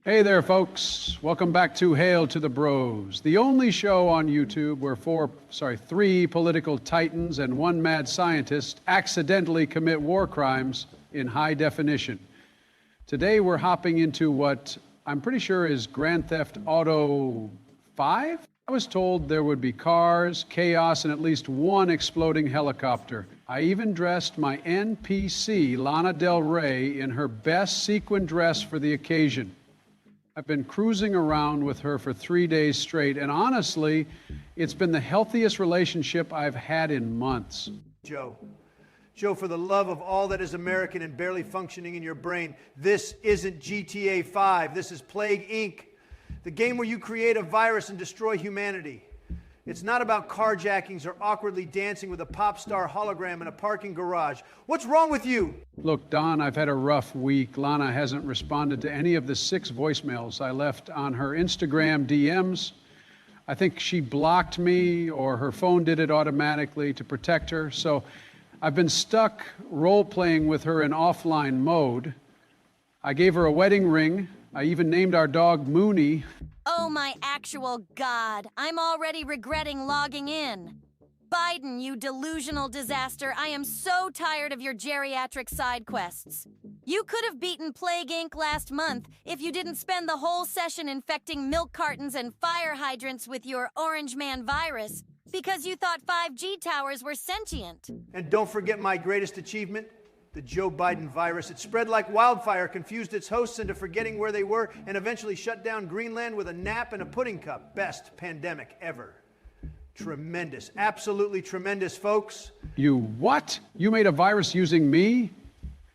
Hey there, folks. Welcome back to Hail to the Bros, the only show on YouTube where three political titans and one mad scientist accidentally commit war crimes in high definition. Today, we're hopping into what I'm pretty sure is Grand Theft Auto 5? I was told there would be cars, chaos, and at least one exploding helicopter. I even dressed my NPC, Lana Del Rey, in her best sequin dress for the occasion. I've been cruising around with her for 3 days straight, and honestly, it's been the healthiest relationship I've had in months. Joe, for the love of all that is American and barely functioning in your brain, this isn't GTA 5. This is Plague Inc., the game where you create a virus and destroy humanity. It's not about carjackings or awkwardly dancing with a pop star hologram in a parking garage. What's wrong with you? Look, Don, I've had a rough week. Lana hasn't responded to any of the 6 voicemails I left on her Instagram DMs. I think she blocked me or her phone did it automatically to protect her. So I've been stuck role-playing with her in offline mode. I gave her a wedding ring. I even named our dog Mooney. Oh my actual God, I'm already regretting logging in. Biden, you delusional disaster, I am so tired of your geriatric side quests. You could have beaten Plague Inc. last month if you didn't spend the whole session infecting milk cartons and fire hydrants with your Orange Man virus because you thought 5G towers were sentient. And don't forget my greatest achievement, the Joe Biden virus. It spread like wildfire, confused its hosts into forgetting where they were, and eventually shut down Greenland with a nap and a pudding cup. Best pandemic ever. Tremendous. Absolutely tremendous, folks. You what? You made a virus using me?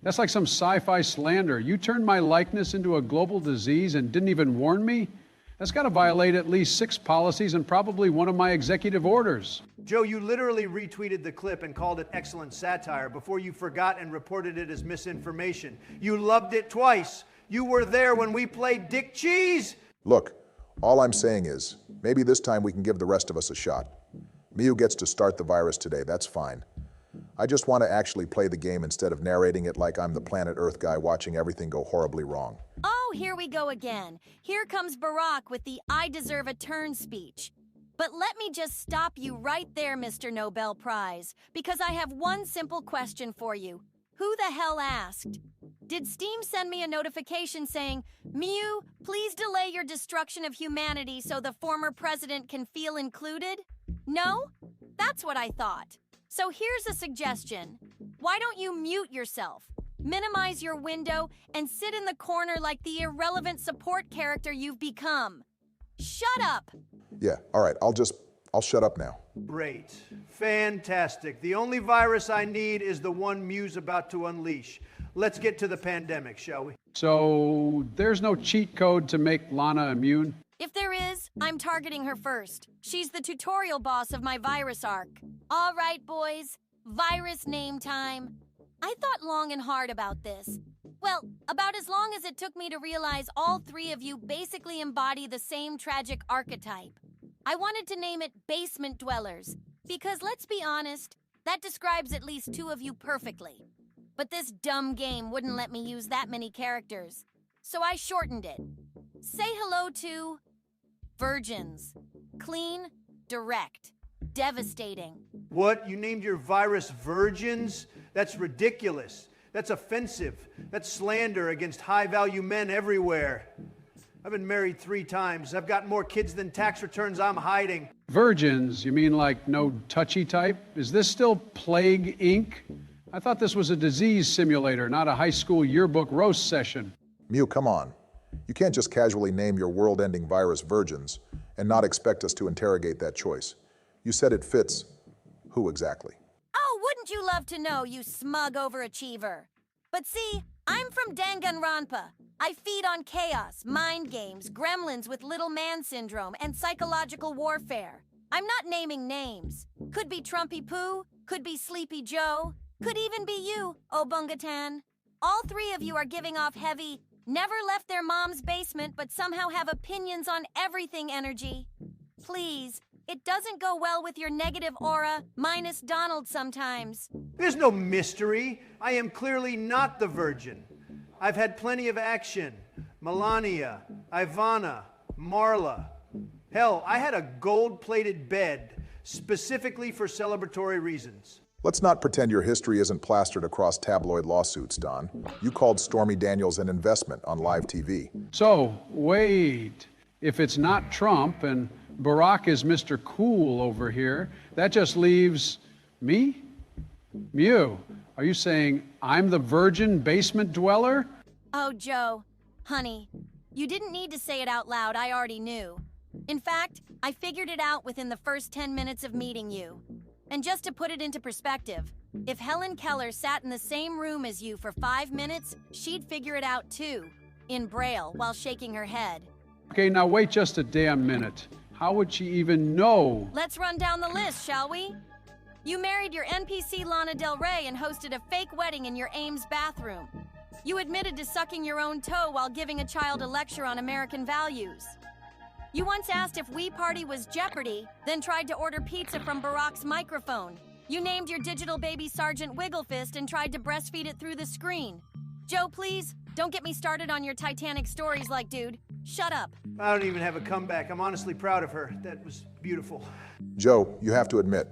That's like some sci-fi slander. You turned my likeness into a global disease and didn't even warn me? That's got to violate at least 6 policies and probably one of my executive orders. Joe, you literally retweeted the clip and called it excellent satire before you forgot and reported it as misinformation. You loved it twice. You were there when we played Dick Cheese. Look, all I'm saying is, maybe this time we can give the rest of us a shot. Miu gets to start the virus today, that's fine. I just want to actually play the game instead of narrating it like I'm the planet Earth guy watching everything go horribly wrong. Oh, here we go again. Here comes Barack with the I deserve a turn speech. But let me just stop you right there, Mr. Nobel Prize, because I have one simple question for you. Who the hell asked? Did Steam send me a notification saying, Miu, please delay your destruction of humanity so the former president can feel included? No? That's what I thought. So here's a suggestion. Why don't you mute yourself? Minimize your window and sit in the corner like the irrelevant support character you've become. Shut up! Yeah, all right, I'll shut up now. Great. Fantastic. The only virus I need is the one Miu's about to unleash. Let's get to the pandemic, shall we? So there's no cheat code to make Lana immune? If there is, I'm targeting her first. She's the tutorial boss of my virus arc. All right, boys. Virus name time. I thought long and hard about this. Well, about as long as it took me to realize all 3 of you basically embody the same tragic archetype. I wanted to name it Basement Dwellers, because let's be honest, that describes at least 2 of you perfectly. But this dumb game wouldn't let me use that many characters, so I shortened it. Say hello to virgins. Clean, direct, devastating. What? You named your virus virgins? That's ridiculous. That's offensive. That's slander against high-value men everywhere. I've been married 3 times. I've got more kids than tax returns I'm hiding. Virgins? You mean like no touchy type? Is this still Plague Inc.? I thought this was a disease simulator, not a high school yearbook roast session. Miu, come on. You can't just casually name your world-ending virus virgins and not expect us to interrogate that choice. You said it fits. Who exactly? Oh, wouldn't you love to know, you smug overachiever? But see, I'm from Danganronpa. I feed on chaos, mind games, gremlins with little man syndrome, and psychological warfare. I'm not naming names. Could be Trumpy Poo, could be Sleepy Joe, could even be you, Obungatan. All 3 of you are giving off heavy, never left their mom's basement but somehow have opinions on everything energy. Please, it doesn't go well with your negative aura, minus Donald sometimes. There's no mystery. I am clearly not the virgin. I've had plenty of action. Melania, Ivana, Marla. Hell, I had a gold-plated bed specifically for celebratory reasons. Let's not pretend your history isn't plastered across tabloid lawsuits, Don. You called Stormy Daniels an investment on live TV. So, wait. If it's not Trump and Barack is Mr. Cool over here, that just leaves me? Miu, are you saying I'm the virgin basement dweller? Oh, Joe, honey, you didn't need to say it out loud. I already knew. In fact, I figured it out within the first 10 minutes of meeting you. And just to put it into perspective, if Helen Keller sat in the same room as you for 5 minutes, she'd figure it out too, in Braille, while shaking her head. Okay, now wait just a damn minute. How would she even know? Let's run down the list, shall we? You married your NPC Lana Del Rey and hosted a fake wedding in your Ames bathroom. You admitted to sucking your own toe while giving a child a lecture on American values. You once asked if We Party was Jeopardy, then tried to order pizza from Barack's microphone. You named your digital baby Sergeant Wigglefist and tried to breastfeed it through the screen. Joe, please, don't get me started on your Titanic stories like dude. Shut up. I don't even have a comeback. I'm honestly proud of her. That was beautiful. Joe, you have to admit,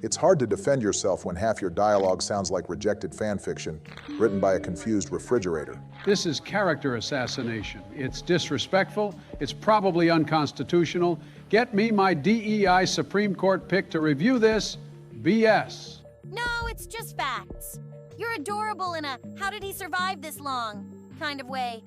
it's hard to defend yourself when half your dialogue sounds like rejected fan fiction written by a confused refrigerator. This is character assassination. It's disrespectful. It's probably unconstitutional. Get me my DEI Supreme Court pick to review this BS. No, it's just facts. You're adorable in a how did he survive this long kind of way.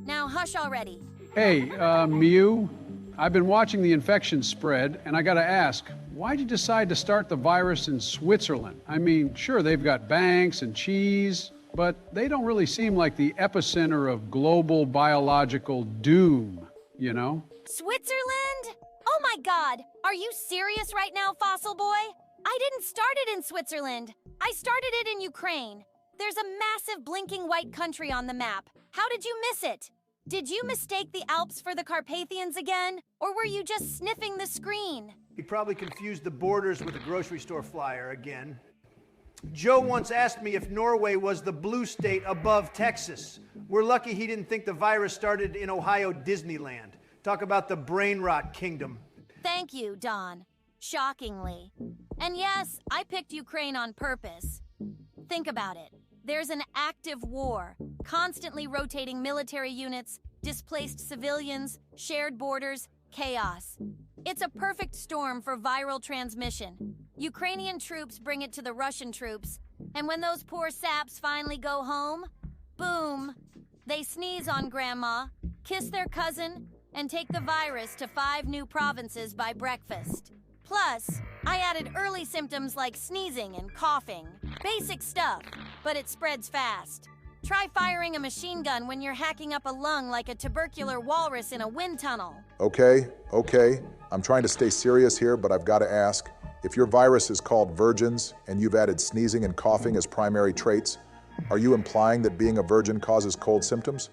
Now hush already. Hey, Miu, I've been watching the infection spread, and I gotta ask, why'd you decide to start the virus in Switzerland? I mean, sure, they've got banks and cheese, but they don't really seem like the epicenter of global biological doom, you know? Switzerland? Oh my God, are you serious right now, Fossil Boy? I didn't start it in Switzerland. I started it in Ukraine. There's a massive blinking white country on the map. How did you miss it? Did you mistake the Alps for the Carpathians again? Or were you just sniffing the screen? He probably confused the borders with a grocery store flyer again. Joe once asked me if Norway was the blue state above Texas. We're lucky he didn't think the virus started in Ohio Disneyland. Talk about the brain rot kingdom. Thank you, Don. Shockingly. And yes, I picked Ukraine on purpose. Think about it. There's an active war, constantly rotating military units, displaced civilians, shared borders, chaos. It's a perfect storm for viral transmission. Ukrainian troops bring it to the Russian troops, and when those poor saps finally go home, boom, they sneeze on grandma, kiss their cousin, and take the virus to 5 new provinces by breakfast. Plus, I added early symptoms like sneezing and coughing. Basic stuff, but it spreads fast. Try firing a machine gun when you're hacking up a lung like a tubercular walrus in a wind tunnel. Okay. I'm trying to stay serious here, but I've got to ask, if your virus is called virgins and you've added sneezing and coughing as primary traits, are you implying that being a virgin causes cold symptoms?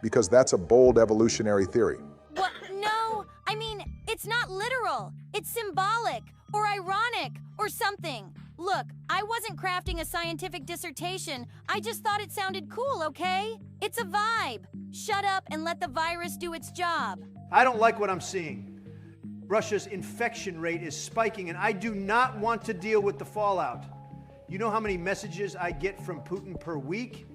Because that's a bold evolutionary theory. What? No, I mean, it's not literal. It's symbolic, or ironic, or something. Look, I wasn't crafting a scientific dissertation. I just thought it sounded cool, okay? It's a vibe. Shut up and let the virus do its job. I don't like what I'm seeing. Russia's infection rate is spiking, and I do not want to deal with the fallout. You know how many messages I get from Putin per week?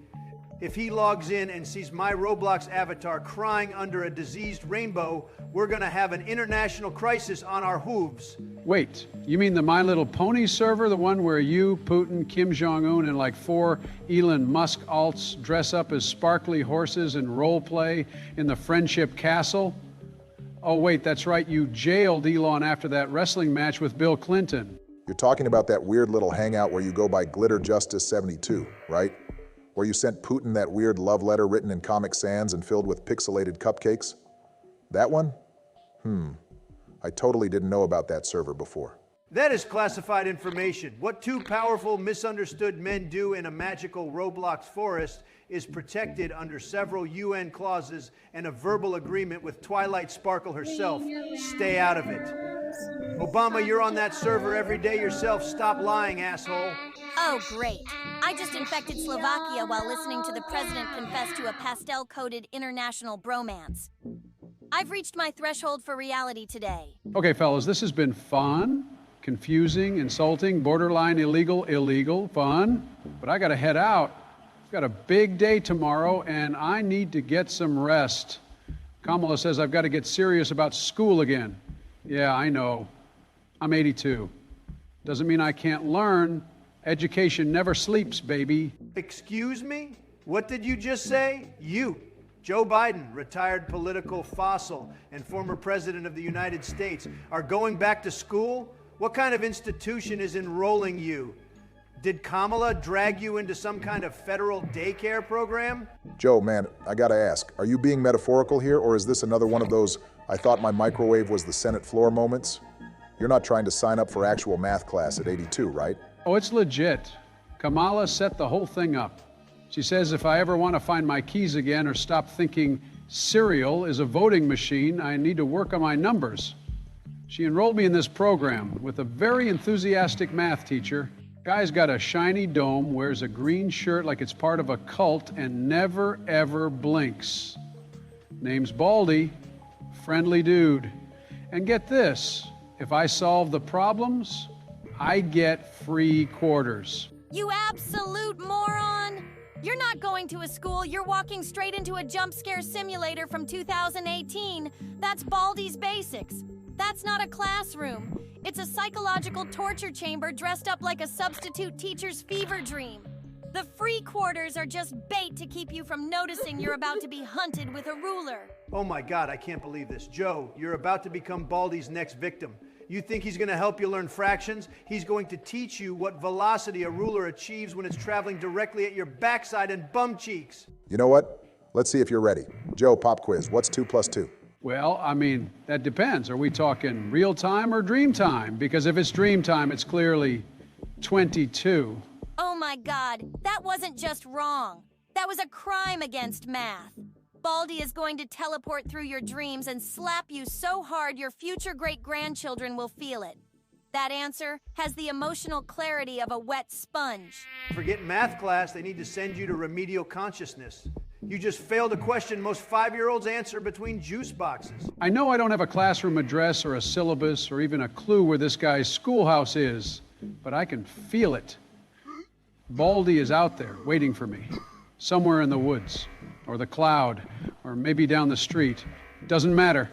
If he logs in and sees my Roblox avatar crying under a diseased rainbow, we're gonna have an international crisis on our hooves. Wait, you mean the My Little Pony server, the one where you, Putin, Kim Jong-un, and like 4 Elon Musk alts dress up as sparkly horses and role play in the Friendship Castle? Oh wait, that's right, you jailed Elon after that wrestling match with Bill Clinton. You're talking about that weird little hangout where you go by Glitter Justice 72, right? Where you sent Putin that weird love letter written in Comic Sans and filled with pixelated cupcakes? That one? I totally didn't know about that server before. That is classified information. What 2 powerful, misunderstood men do in a magical Roblox forest is protected under several UN clauses and a verbal agreement with Twilight Sparkle herself. Stay out of it. Obama, you're on that server every day yourself. Stop lying, asshole. Oh, great. I just infected Slovakia while listening to the president confess to a pastel-coded international bromance. I've reached my threshold for reality today. Okay, fellas, this has been fun, confusing, insulting, borderline illegal, fun. But I gotta head out. I've got a big day tomorrow, and I need to get some rest. Kamala says I've got to get serious about school again. Yeah, I know. I'm 82. Doesn't mean I can't learn. Education never sleeps, baby. Excuse me? What did you just say? You, Joe Biden, retired political fossil and former president of the United States, are going back to school? What kind of institution is enrolling you? Did Kamala drag you into some kind of federal daycare program? Joe, man, I gotta ask, are you being metaphorical here, or is this another one of those I thought my microwave was the Senate floor moments? You're not trying to sign up for actual math class at 82, right? Oh, it's legit. Kamala set the whole thing up. She says if I ever want to find my keys again or stop thinking cereal is a voting machine, I need to work on my numbers. She enrolled me in this program with a very enthusiastic math teacher. Guy's got a shiny dome, wears a green shirt like it's part of a cult, and never ever blinks. Name's Baldi, friendly dude. And get this, if I solve the problems, I get free quarters. You absolute moron! You're not going to a school, you're walking straight into a jump scare simulator from 2018. That's Baldi's Basics. That's not a classroom. It's a psychological torture chamber dressed up like a substitute teacher's fever dream. The free quarters are just bait to keep you from noticing you're about to be hunted with a ruler. Oh my God, I can't believe this. Joe, you're about to become Baldi's next victim. You think he's going to help you learn fractions? He's going to teach you what velocity a ruler achieves when it's traveling directly at your backside and bum cheeks. You know what? Let's see if you're ready. Joe, pop quiz. What's 2 plus 2? Well, I mean, that depends. Are we talking real time or dream time? Because if it's dream time, it's clearly 22. Oh my God, that wasn't just wrong. That was a crime against math. Baldi is going to teleport through your dreams and slap you so hard your future great-grandchildren will feel it. That answer has the emotional clarity of a wet sponge. Forget math class, they need to send you to remedial consciousness. You just failed a question most 5-year-olds answer between juice boxes. I know I don't have a classroom address or a syllabus or even a clue where this guy's schoolhouse is, but I can feel it. Baldi is out there waiting for me, somewhere in the woods, or the cloud, or maybe down the street. Doesn't matter.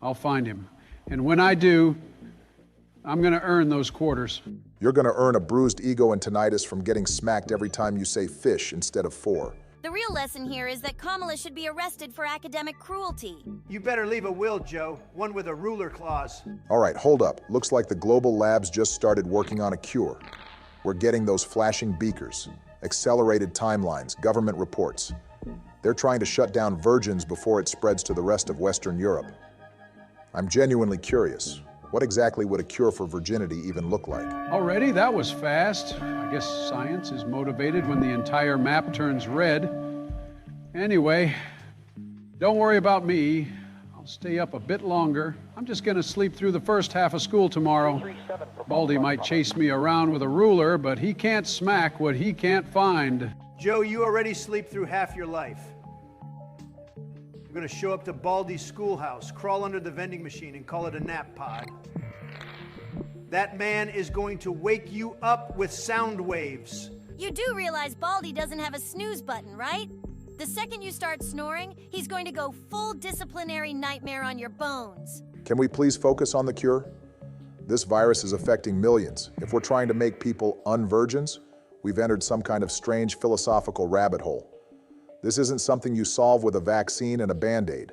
I'll find him. And when I do, I'm gonna earn those quarters. You're gonna earn a bruised ego and tinnitus from getting smacked every time you say fish instead of 4. The real lesson here is that Kamala should be arrested for academic cruelty. You better leave a will, Joe, one with a ruler clause. All right, hold up. Looks like the global labs just started working on a cure. We're getting those flashing beakers, accelerated timelines, government reports. They're trying to shut down virgins before it spreads to the rest of Western Europe. I'm genuinely curious. What exactly would a cure for virginity even look like? Already? That was fast. I guess science is motivated when the entire map turns red. Anyway, don't worry about me. I'll stay up a bit longer. I'm just gonna sleep through the first half of school tomorrow. Baldi might chase me around with a ruler, but he can't smack what he can't find. Joe, you already sleep through half your life. You're gonna show up to Baldi's schoolhouse, crawl under the vending machine and call it a nap pod. That man is going to wake you up with sound waves. You do realize Baldi doesn't have a snooze button, right? The second you start snoring, he's going to go full disciplinary nightmare on your bones. Can we please focus on the cure? This virus is affecting millions. If we're trying to make people unvirgins, we've entered some kind of strange philosophical rabbit hole. This isn't something you solve with a vaccine and a Band-Aid.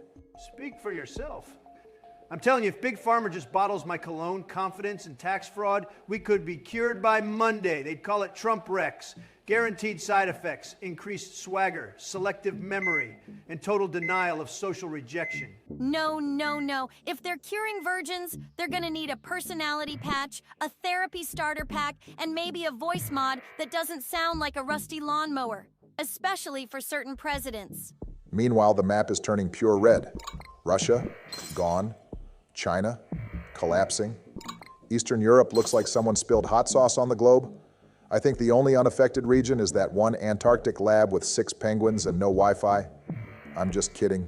Speak for yourself. I'm telling you, if Big Pharma just bottles my cologne, confidence, and tax fraud, we could be cured by Monday. They'd call it Trump Rex. Guaranteed side effects, increased swagger, selective memory, and total denial of social rejection. No, no, no. If they're curing virgins, they're gonna need a personality patch, a therapy starter pack, and maybe a voice mod that doesn't sound like a rusty lawnmower, especially for certain presidents. Meanwhile, the map is turning pure red. Russia, gone. China, collapsing. Eastern Europe looks like someone spilled hot sauce on the globe. I think the only unaffected region is that one Antarctic lab with 6 penguins and no Wi-Fi. I'm just kidding.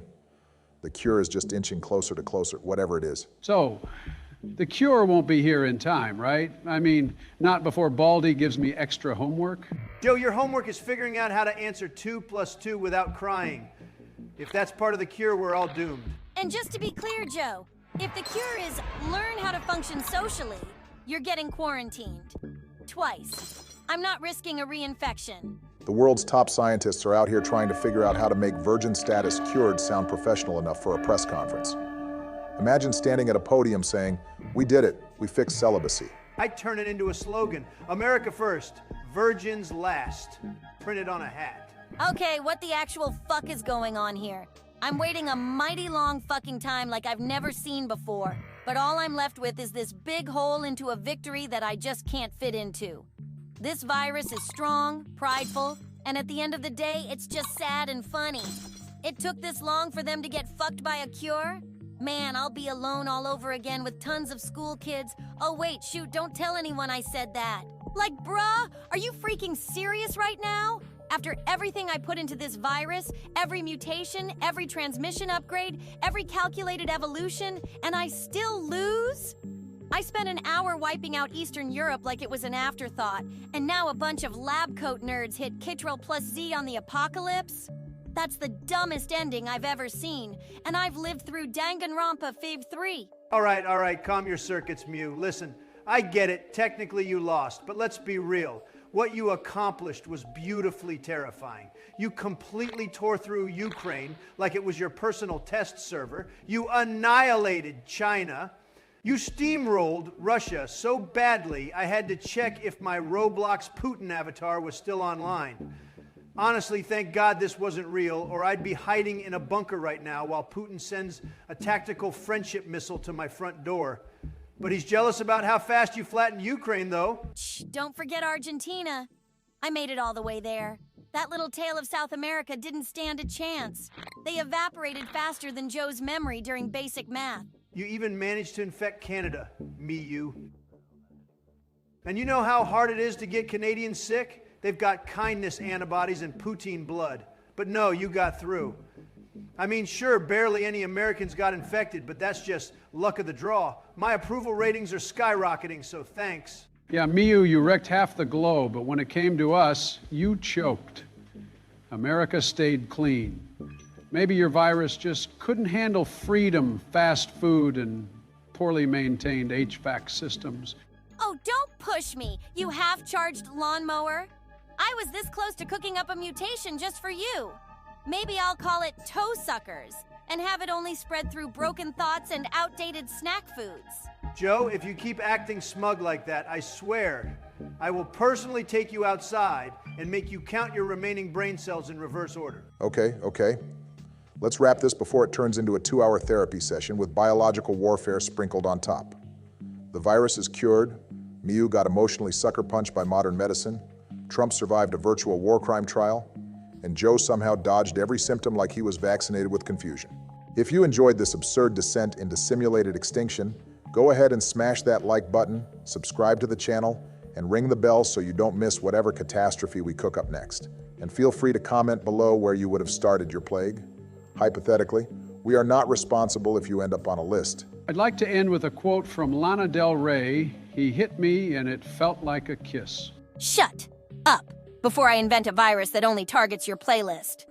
The cure is just inching closer to closer, whatever it is. So, the cure won't be here in time, right? I mean, not before Baldi gives me extra homework. Joe, your homework is figuring out how to answer 2 + 2 without crying. If that's part of the cure, we're all doomed. And just to be clear, Joe, if the cure is learn how to function socially, you're getting quarantined. Twice. I'm not risking a reinfection. The world's top scientists are out here trying to figure out how to make virgin status cured sound professional enough for a press conference. Imagine standing at a podium saying, "We did it, we fixed celibacy." I'd turn it into a slogan. America first, virgins last. Printed on a hat. Okay, what the actual fuck is going on here? I'm waiting a mighty long fucking time like I've never seen before, but all I'm left with is this big hole into a victory that I just can't fit into. This virus is strong, prideful, and at the end of the day, it's just sad and funny. It took this long for them to get fucked by a cure? Man, I'll be alone all over again with tons of school kids. Oh wait, shoot, don't tell anyone I said that. Like, bruh, are you freaking serious right now? After everything I put into this virus, every mutation, every transmission upgrade, every calculated evolution, and I still lose? I spent an hour wiping out Eastern Europe like it was an afterthought, and now a bunch of lab coat nerds hit Kitrell plus Z on the apocalypse? That's the dumbest ending I've ever seen, and I've lived through Danganronpa Fave 3. All right, calm your circuits, Miu. Listen, I get it, technically you lost, but let's be real. What you accomplished was beautifully terrifying. You completely tore through Ukraine like it was your personal test server. You annihilated China. You steamrolled Russia so badly, I had to check if my Roblox Putin avatar was still online. Honestly, thank God this wasn't real, or I'd be hiding in a bunker right now while Putin sends a tactical friendship missile to my front door. But he's jealous about how fast you flattened Ukraine, though. Shh, don't forget Argentina. I made it all the way there. That little tale of South America didn't stand a chance. They evaporated faster than Joe's memory during basic math. You even managed to infect Canada, Miu. And you know how hard it is to get Canadians sick? They've got kindness antibodies and poutine blood. But no, you got through. I mean, sure, barely any Americans got infected, but that's just luck of the draw. My approval ratings are skyrocketing, so thanks. Yeah, Miu, you wrecked half the globe, but when it came to us, you choked. America stayed clean. Maybe your virus just couldn't handle freedom, fast food, and poorly maintained HVAC systems. Oh, don't push me, you half-charged lawnmower. I was this close to cooking up a mutation just for you. Maybe I'll call it toe suckers and have it only spread through broken thoughts and outdated snack foods. Joe, if you keep acting smug like that, I swear, I will personally take you outside and make you count your remaining brain cells in reverse order. Okay. Let's wrap this before it turns into a 2-hour therapy session with biological warfare sprinkled on top. The virus is cured, Miu got emotionally sucker punched by modern medicine, Trump survived a virtual war crime trial, and Joe somehow dodged every symptom like he was vaccinated with confusion. If you enjoyed this absurd descent into simulated extinction, go ahead and smash that like button, subscribe to the channel, and ring the bell so you don't miss whatever catastrophe we cook up next. And feel free to comment below where you would have started your plague. Hypothetically, we are not responsible if you end up on a list. I'd like to end with a quote from Lana Del Rey. He hit me and it felt like a kiss. Shut up before I invent a virus that only targets your playlist.